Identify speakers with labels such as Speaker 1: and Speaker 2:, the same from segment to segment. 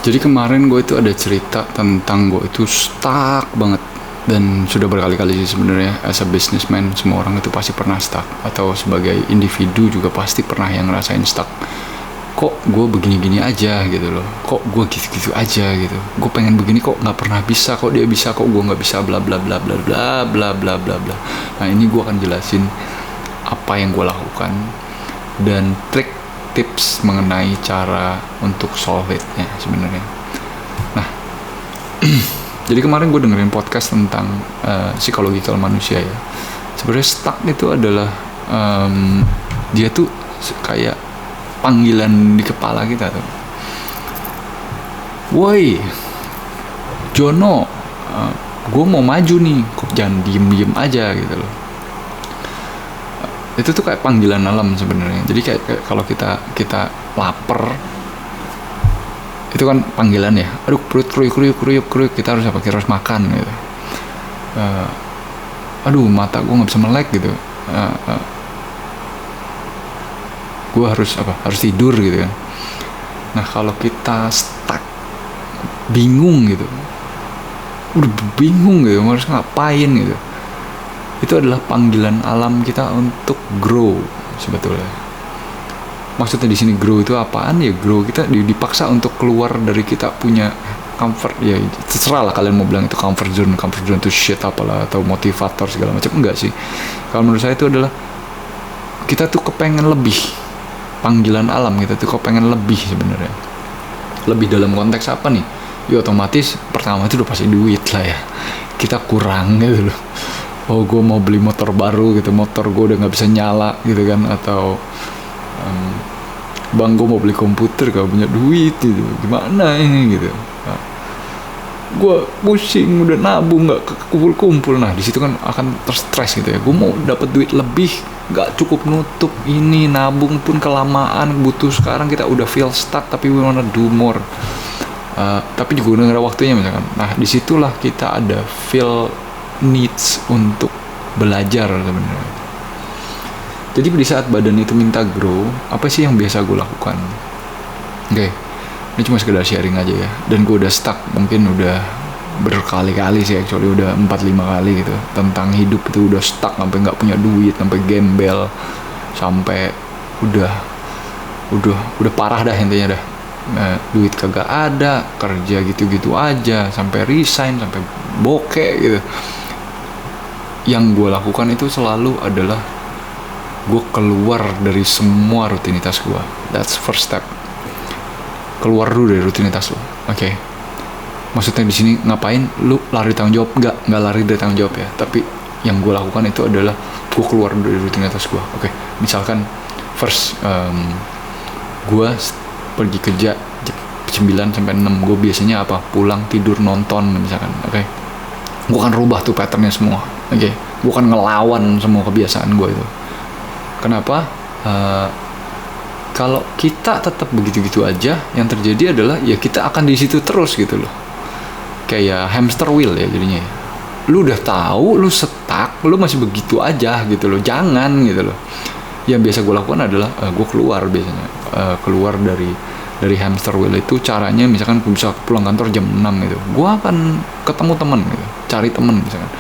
Speaker 1: Jadi kemarin gue itu ada cerita tentang gue itu stuck banget. Dan sudah berkali-kali sih sebenarnya, as a businessman semua orang itu pasti pernah stuck. Atau sebagai individu juga pasti pernah yang ngerasain stuck. Kok gue begini-gini aja gitu loh, kok gue gitu-gitu aja gitu, gue pengen begini kok nggak pernah bisa, kok dia bisa kok gue nggak bisa, bla bla bla bla bla bla bla bla bla. Nah ini gue akan jelasin apa yang gue lakukan dan trik tips mengenai cara untuk solve it-nya sebenarnya. Nah jadi kemarin gue dengerin podcast tentang psikologikal manusia ya. Sebenarnya stuck itu adalah dia tuh kayak panggilan di kepala kita tuh. Woi Jono, gue mau maju nih, kok jangan diem aja gitu loh. Itu tuh kayak panggilan alam sebenarnya. Jadi kayak kalau kita lapar, itu kan panggilan ya. Aduh perut kruyuk, kita harus apa? Kita harus makan gitu. Aduh mata gue nggak bisa melek gitu. Gue harus apa? Harus tidur gitu kan. Nah kalau kita stuck, bingung gitu, udah bingung gitu, harus ngapain gitu, itu adalah panggilan alam kita untuk grow sebetulnya. Maksudnya di sini grow itu apaan ya? Grow kita dipaksa untuk keluar dari kita punya comfort ya. Terserah lah kalian mau bilang itu comfort zone itu shit apalah, atau motivator segala macam. Enggak sih. Kalau menurut saya itu adalah kita tuh kepengen lebih. Panggilan alam kita tuh kepengen lebih sebenarnya. Lebih dalam konteks apa nih? Ya otomatis pertama itu udah pasti duit lah ya. Kita kurang gitu loh. Oh gue mau beli motor baru gitu, motor gue udah nggak bisa nyala gitu kan, atau bang gue mau beli komputer gak punya duit gitu, gimana ini gitu. Nah, gue pusing udah nabung nggak kumpul. Nah di situ kan akan terstres gitu ya. Gue mau dapat duit lebih, nggak cukup nutup ini, nabung pun kelamaan, butuh sekarang kita udah feel stuck tapi we wanna do more. Tapi juga udah nggak ada waktunya misalkan. Nah disitulah kita ada feel needs untuk belajar sebenarnya. Jadi di saat badan itu minta grow, apa sih yang biasa gue lakukan? Oke, ini cuma sekedar sharing aja ya. Dan gue udah stuck, mungkin udah berkali-kali sih, actually udah 4-5 kali gitu. Tentang hidup itu udah stuck, sampai nggak punya duit, sampai gembel, sampai udah parah dah intinya dah. Nah, duit kagak ada, kerja gitu-gitu aja, sampai resign, sampai bokeh gitu. Yang gue lakukan itu selalu adalah gue keluar dari semua rutinitas gue. That's first step. Keluar dulu dari rutinitas lo. Oke. Maksudnya di sini ngapain? Lu lari tanggung jawab? Nggak lari dari tanggung jawab ya. Tapi yang gue lakukan itu adalah gue keluar dari rutinitas gue. Oke. Misalkan first gue pergi kerja 9 sampai 6, gue biasanya apa? Pulang tidur nonton misalkan. Oke. Gue akan rubah tuh patternnya semua. Oke. Gue akan ngelawan semua kebiasaan gue itu. Kenapa? Kalau kita tetap begitu-gitu aja, yang terjadi adalah ya kita akan di situ terus gitu loh. Kayak hamster wheel ya jadinya. Lu udah tahu, lu stuck, lu masih begitu aja gitu loh. Jangan gitu loh. Yang biasa gue lakukan adalah gue keluar biasanya. Keluar dari hamster wheel itu caranya misalkan gue bisa pulang kantor jam 6 gitu. Gue akan ketemu teman gitu. Cari teman misalkan.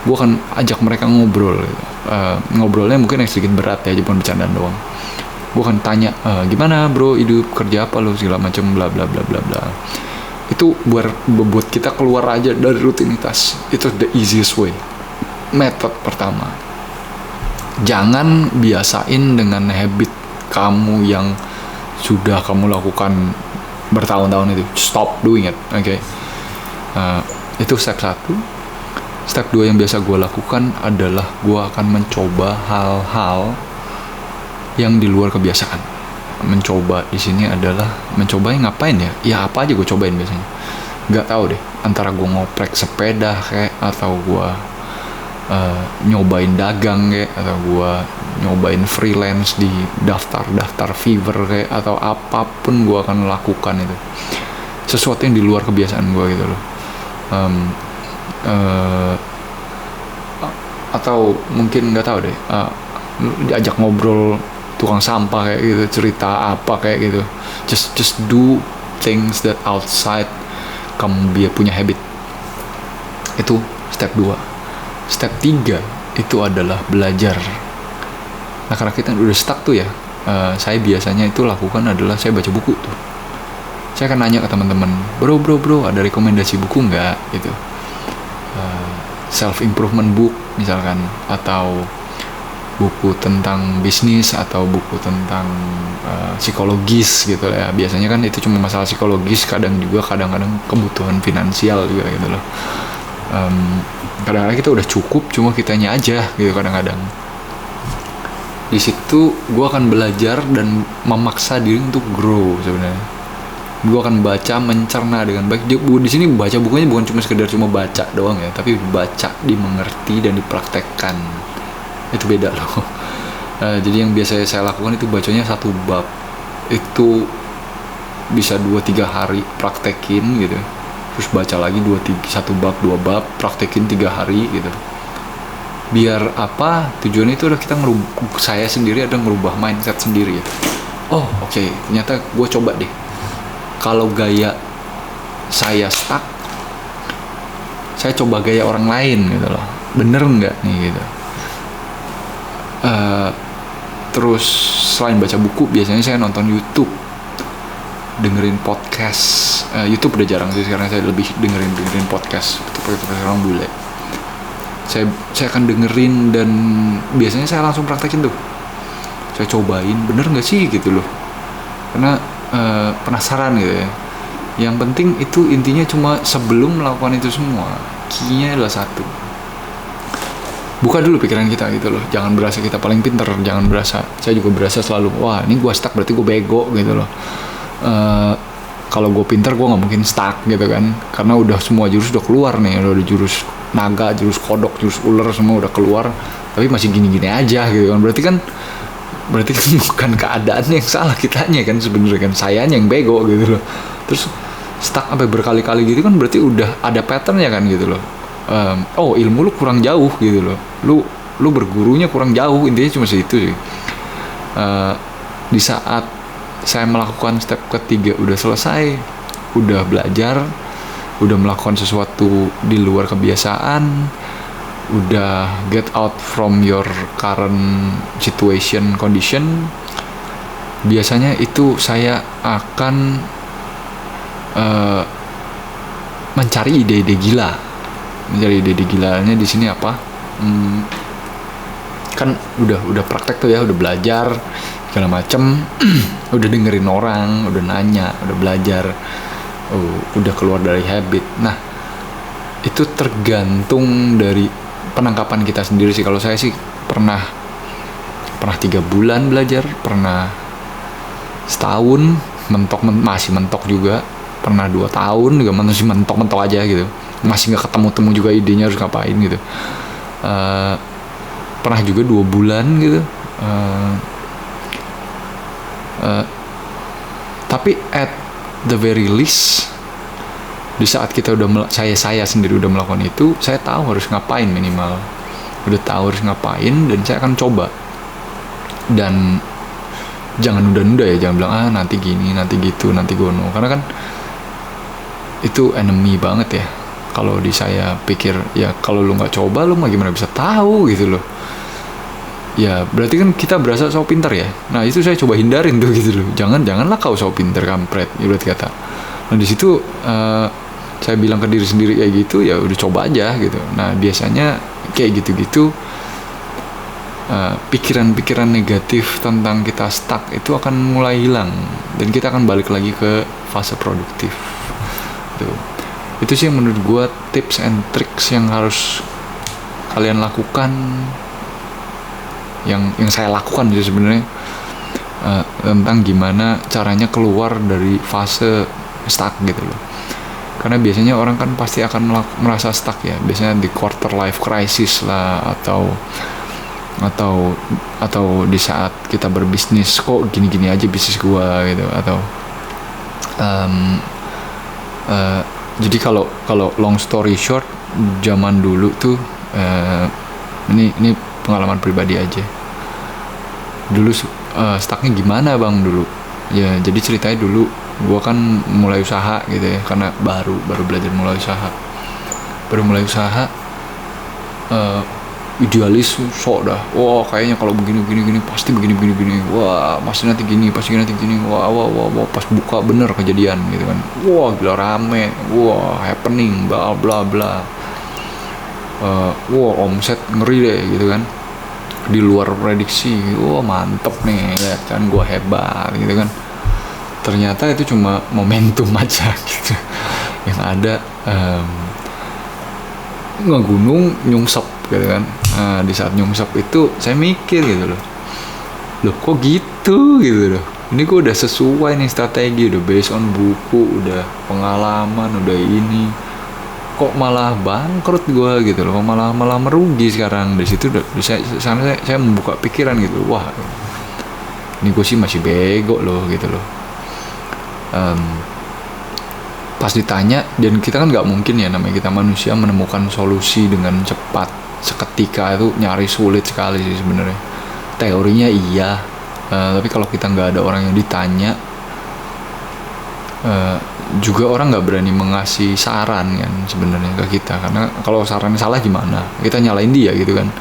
Speaker 1: Gue akan ajak mereka ngobrol gitu. Ngobrolnya mungkin yang sedikit berat ya, cuma bercandaan doang. Gue akan tanya, gimana bro hidup, kerja apa lo, segala macam bla bla bla bla bla. Itu buat kita keluar aja dari rutinitas. Itu the easiest way. Method pertama, jangan biasain dengan habit kamu yang sudah kamu lakukan bertahun-tahun itu. Stop doing it. Oke. Itu step 1. Step 2 yang biasa gue lakukan adalah gue akan mencoba hal-hal yang di luar kebiasaan. Mencoba di sini adalah mencoba yang ngapain ya? Ya apa aja gue cobain biasanya. Nggak tahu deh. Antara gue ngoprek sepeda kayak, atau gue nyobain dagang kayak, atau gue nyobain freelance di daftar Fiverr kayak, atau apapun gue akan lakukan itu. Sesuatu yang di luar kebiasaan gue gitu loh. Atau mungkin nggak tahu deh. Diajak ngobrol tukang sampah kayak gitu, cerita apa kayak gitu, just do things that outside kamu punya habit. Itu step 2. Step 3 itu adalah belajar. Nah karena kita udah stuck tuh ya, saya biasanya itu lakukan adalah saya baca buku tuh. Saya akan nanya ke teman-teman, bro ada rekomendasi buku nggak gitu, self improvement book misalkan, atau buku tentang bisnis, atau buku tentang psikologis gitu ya. Biasanya kan itu cuma masalah psikologis, kadang-kadang kebutuhan finansial juga gitu loh. Kadang-kadang kita udah cukup, cuma kitanya aja gitu kadang-kadang. Di situ gue akan belajar dan memaksa diri untuk grow sebenarnya. Gue akan baca, mencerna dengan baik. Di sini baca bukunya bukan cuma baca doang ya, tapi baca, dimengerti dan dipraktekkan. Itu beda loh. Jadi yang biasa saya lakukan itu bacanya 1 bab itu bisa 2-3 hari praktekin gitu, terus baca lagi 1 bab 2 bab, praktekin 3 hari gitu. Biar apa? Tujuannya itu udah kita saya sendiri ada ngerubah mindset sendiri ya. Oke, ternyata gue coba deh, kalau gaya saya stuck, saya coba gaya orang lain gitu loh, bener nggak nih gitu. Terus selain baca buku, biasanya saya nonton YouTube, dengerin podcast. YouTube udah jarang sih sekarang, saya lebih dengerin podcast orang bule. Saya akan dengerin dan biasanya saya langsung praktekin tuh. Saya cobain bener nggak sih gitu loh, karena penasaran gitu ya. Yang penting itu intinya cuma sebelum melakukan itu semua, key-nya adalah 1, buka dulu pikiran kita gitu loh. Jangan berasa kita paling pinter, jangan berasa, saya juga berasa selalu, wah ini gue stuck berarti gue bego gitu loh. Kalau gue pinter gue nggak mungkin stuck gitu kan, karena udah semua jurus udah keluar nih, udah jurus naga, jurus kodok, jurus ular semua udah keluar, tapi masih gini-gini aja gitu kan. Berarti kan bukan keadaan yang salah, kitanya kan sebenarnya kan, sayanya yang bego gitu loh. Terus stuck sampai berkali-kali gitu kan, berarti udah ada patternnya kan gitu loh. Ilmu lu kurang jauh gitu loh, lu bergurunya kurang jauh, intinya cuma segitu sih. Di saat saya melakukan step ketiga udah selesai, udah belajar, udah melakukan sesuatu di luar kebiasaan, udah get out from your current situation condition, biasanya itu saya akan mencari ide-ide gila. Mencari ide-ide gilanya di sini apa? Kan udah praktek tuh ya, udah belajar segala macem, udah dengerin orang, udah nanya, udah belajar, udah keluar dari habit. Nah itu tergantung dari penangkapan kita sendiri sih. Kalau saya sih pernah 3 bulan belajar, pernah setahun masih mentok juga, pernah 2 tahun juga masih mentok aja gitu, masih nggak ketemu juga idenya harus ngapain gitu. Pernah juga 2 bulan gitu, tapi at the very least di saat kita udah saya sendiri udah melakukan itu, saya tahu harus ngapain, minimal udah tahu harus ngapain, dan saya akan coba. Dan jangan nunda-nunda ya, jangan bilang nanti gini, nanti gitu, nanti gono, karena kan itu enemy banget ya. Kalau di saya pikir ya, kalau lu nggak coba lu mah gimana bisa tahu gitu loh. Ya berarti kan kita berasa sok pintar ya. Nah itu saya coba hindarin tuh gitu loh. Janganlah kau sok pintar kampret, ibarat kata. Nah di situ saya bilang ke diri sendiri kayak gitu, ya udah coba aja gitu. Nah biasanya kayak gitu-gitu, pikiran-pikiran negatif tentang kita stuck itu akan mulai hilang, dan kita akan balik lagi ke fase produktif. Itu sih yang menurut gue tips and tricks yang harus kalian lakukan, yang saya lakukan juga sebenarnya, tentang gimana caranya keluar dari fase stuck gitu loh. Karena biasanya orang kan pasti akan merasa stuck ya, biasanya di quarter life crisis lah, atau di saat kita berbisnis, kok gini-gini aja bisnis gua gitu, atau jadi kalau long story short, zaman dulu tuh, ini pengalaman pribadi aja. Dulu stucknya gimana bang dulu? Ya jadi ceritanya dulu gue kan mulai usaha gitu ya, karena baru belajar mulai usaha, idealis sok dah, wah kayaknya kalau begini pasti begini, wah pasti nanti gini, wah pas buka bener kejadian gitu kan, wah gila rame, wah happening bla bla bla, wah omset ngeri deh gitu kan, di luar prediksi, wah mantep nih, lihat kan gue hebat gitu kan. Ternyata itu cuma momentum aja gitu, yang ada ngegunung nyungsep gitu kan. Nah, di saat nyungsep itu saya mikir gitu loh kok gitu loh, ini gue udah sesuai nih strategi, udah based on buku, udah pengalaman, udah ini, kok malah bangkrut gue gitu loh, malah merugi sekarang. Di situ saya membuka pikiran gitu, wah ini gue sih masih bego loh gitu loh. Pas ditanya, dan kita kan nggak mungkin ya, namanya kita manusia, menemukan solusi dengan cepat seketika, itu nyari sulit sekali sih sebenarnya. Teorinya iya, tapi kalau kita nggak ada orang yang ditanya, juga orang nggak berani mengasih saran kan sebenarnya ke kita, karena kalau sarannya salah gimana, kita nyalain dia gitu kan.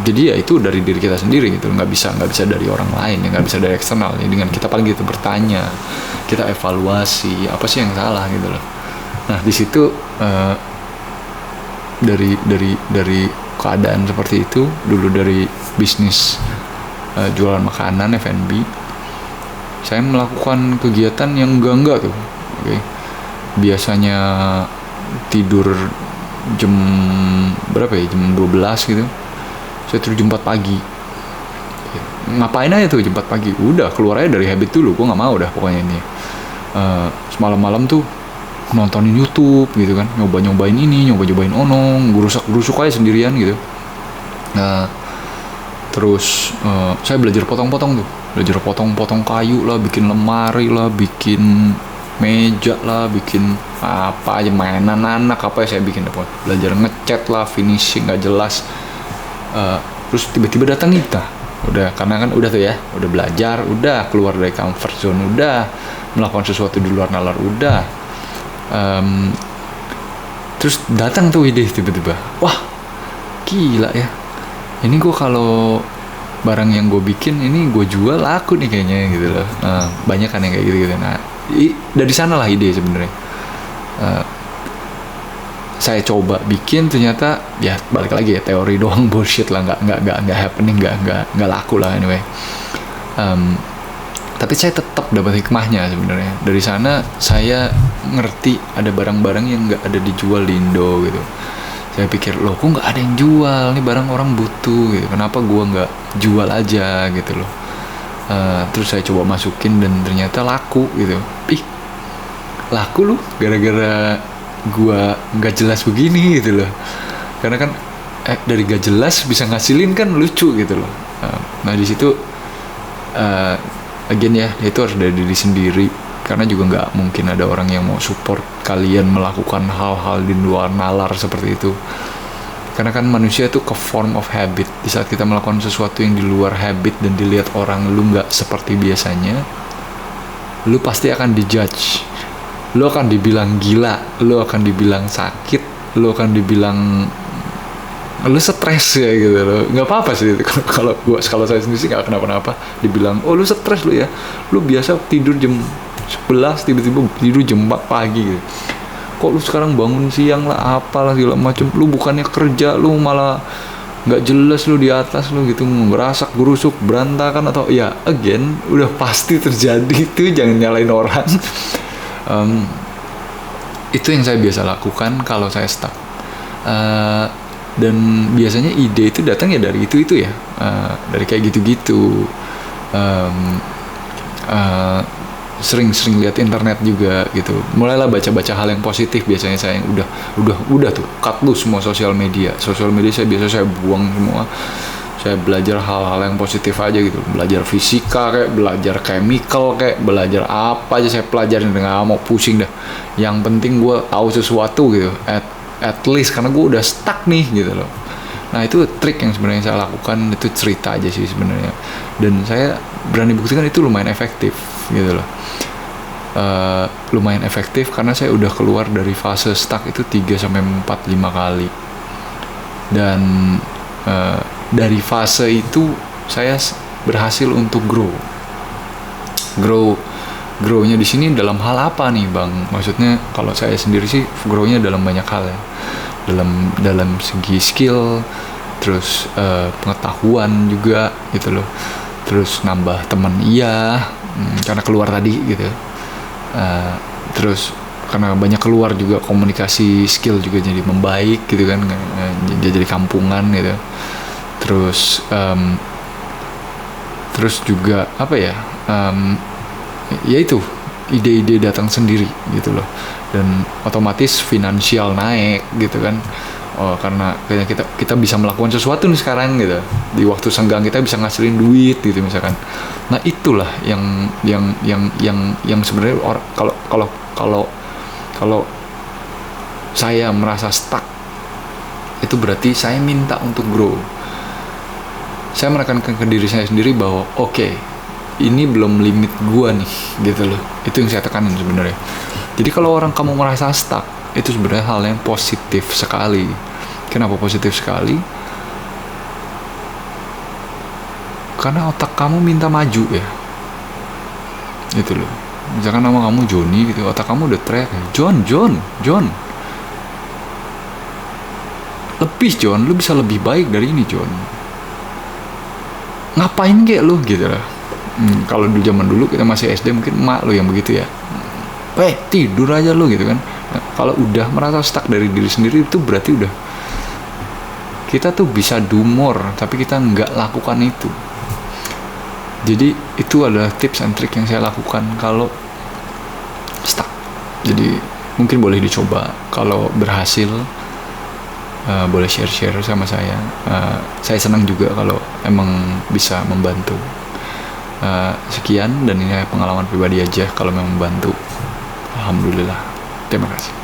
Speaker 1: Jadi ya itu dari diri kita sendiri gitu, nggak bisa dari orang lain, nggak bisa dari eksternal ya. Dengan kita paling gitu bertanya, kita evaluasi apa sih yang salah gitu loh. Nah di situ dari keadaan seperti itu, dulu dari bisnis jualan makanan F&B, saya melakukan kegiatan yang enggak tuh. Okay. Biasanya tidur jam berapa ya, jam 12 gitu, saya tidur jam 4 pagi. Ngapain aja tuh jam 4 pagi, udah keluar aja dari habit dulu, gue gak mau dah pokoknya ini. Semalam-malam tuh nontonin YouTube gitu kan, nyobain ini, nyobain onong, gerusuk aja sendirian gitu. Terus saya belajar potong-potong tuh, belajar potong kayu lah, bikin lemari lah, bikin meja lah, bikin apa aja, mainan anak apa ya saya bikin dapat. Belajar ngecat lah, finishing nggak jelas. Terus tiba-tiba datang Nita, udah, karena kan udah tuh ya, udah belajar, udah keluar dari comfort zone, udah melakukan sesuatu di luar nalar, udah. Terus datang tuh ide tiba-tiba, wah gila ya, ini gue kalau barang yang gue bikin ini gue jual laku nih kayaknya gitu loh. Banyak kan yang kayak gitu. Nah dari sana lah ide sebenarnya. Saya coba bikin, ternyata ya balik lagi ya, teori doang, bullshit lah, nggak happening, nggak laku lah anyway. Tapi saya tetap dapat hikmahnya sebenarnya. Dari sana saya ngerti ada barang-barang yang nggak ada dijual di Indo gitu. Saya pikir, loh kok nggak ada yang jual, nih barang orang butuh gitu, kenapa gue nggak jual aja gitu loh. Terus saya coba masukin dan ternyata laku gitu. Laku loh, gara-gara gue nggak jelas begini gitu loh. Karena kan dari gak jelas bisa ngasilin kan lucu gitu loh. Nah di situ again ya, itu harus dari diri sendiri, karena juga nggak mungkin ada orang yang mau support kalian melakukan hal-hal di luar nalar seperti itu. Karena kan manusia itu ke form of habit. Di saat kita melakukan sesuatu yang di luar habit dan dilihat orang lu nggak seperti biasanya, lu pasti akan dijudge, lu akan dibilang gila, lu akan dibilang sakit, lu akan dibilang lu stres ya gitu loh. Nggak apa-apa sih kalau saya sendiri sih nggak kenapa-napa. Dibilang, oh lu stres lu ya, lu biasa tidur jam 11 tiba-tiba tidur jam 4 pagi gitu, kok lu sekarang bangun siang lah, apalah segala macam, lu bukannya kerja, lu malah nggak jelas, lu di atas lu gitu, ngerasak gerusuk berantakan, atau ya again udah pasti terjadi itu, jangan nyalain orang. Itu yang saya biasa lakukan kalau saya stuck. Dan biasanya ide itu datang ya dari itu ya, dari kayak gitu-gitu. Sering lihat internet juga gitu, mulailah baca hal yang positif. Biasanya saya yang udah tuh cut lu semua sosial media saya buang semua. Saya belajar hal-hal yang positif aja gitu, belajar fisika kayak, belajar chemical kayak, belajar apa aja saya pelajarin, nggak mau pusing dah, yang penting gue tahu sesuatu gitu, at least, karena gue udah stuck nih gitu loh. Nah itu trik yang sebenarnya saya lakukan, itu cerita aja sih sebenarnya. dan saya berani buktikan itu lumayan efektif gitu loh. Lumayan efektif karena saya udah keluar dari fase stuck itu 3-4-5 kali, dan dari fase itu saya berhasil untuk grownya di sini dalam hal apa nih Bang? Maksudnya kalau saya sendiri sih grownya dalam banyak hal ya, dalam segi skill, terus pengetahuan juga gitu loh, terus nambah teman karena keluar tadi gitu, terus karena banyak keluar juga komunikasi skill juga jadi membaik gitu kan, jadi kampungan gitu, terus juga apa ya, ya itu ide-ide datang sendiri gitu loh, dan otomatis finansial naik gitu kan. Karena kita bisa melakukan sesuatu nih sekarang gitu, di waktu senggang kita bisa ngasilin duit gitu misalkan. Nah itulah yang sebenarnya kalau saya merasa stuck, itu berarti saya minta untuk grow. Saya menekankan ke diri saya sendiri bahwa oke, ini belum limit gua nih gitu loh. Itu yang saya tekanin sebenarnya. Jadi kalau kamu merasa stuck, itu sebenarnya hal yang positif sekali. Kenapa positif sekali? Karena otak kamu minta maju ya. Gitu loh. Misalkan nama kamu Joni gitu, otak kamu udah teriak, John. Lebih John, lu bisa lebih baik dari ini John. Ngapain kayak lu gitu lah. Kalau di zaman dulu kita masih SD mungkin emak lu yang begitu ya. Tidur aja lu gitu kan. Nah, kalau udah merasa stuck dari diri sendiri, itu berarti udah kita tuh bisa do more, tapi kita nggak lakukan itu. Jadi itu adalah tips and trick yang saya lakukan kalau stuck. Jadi mungkin boleh dicoba. Kalau berhasil, boleh share sama saya. Saya senang juga kalau emang bisa membantu. Sekian, dan ini pengalaman pribadi aja. Kalau memang membantu, alhamdulillah. Terima kasih.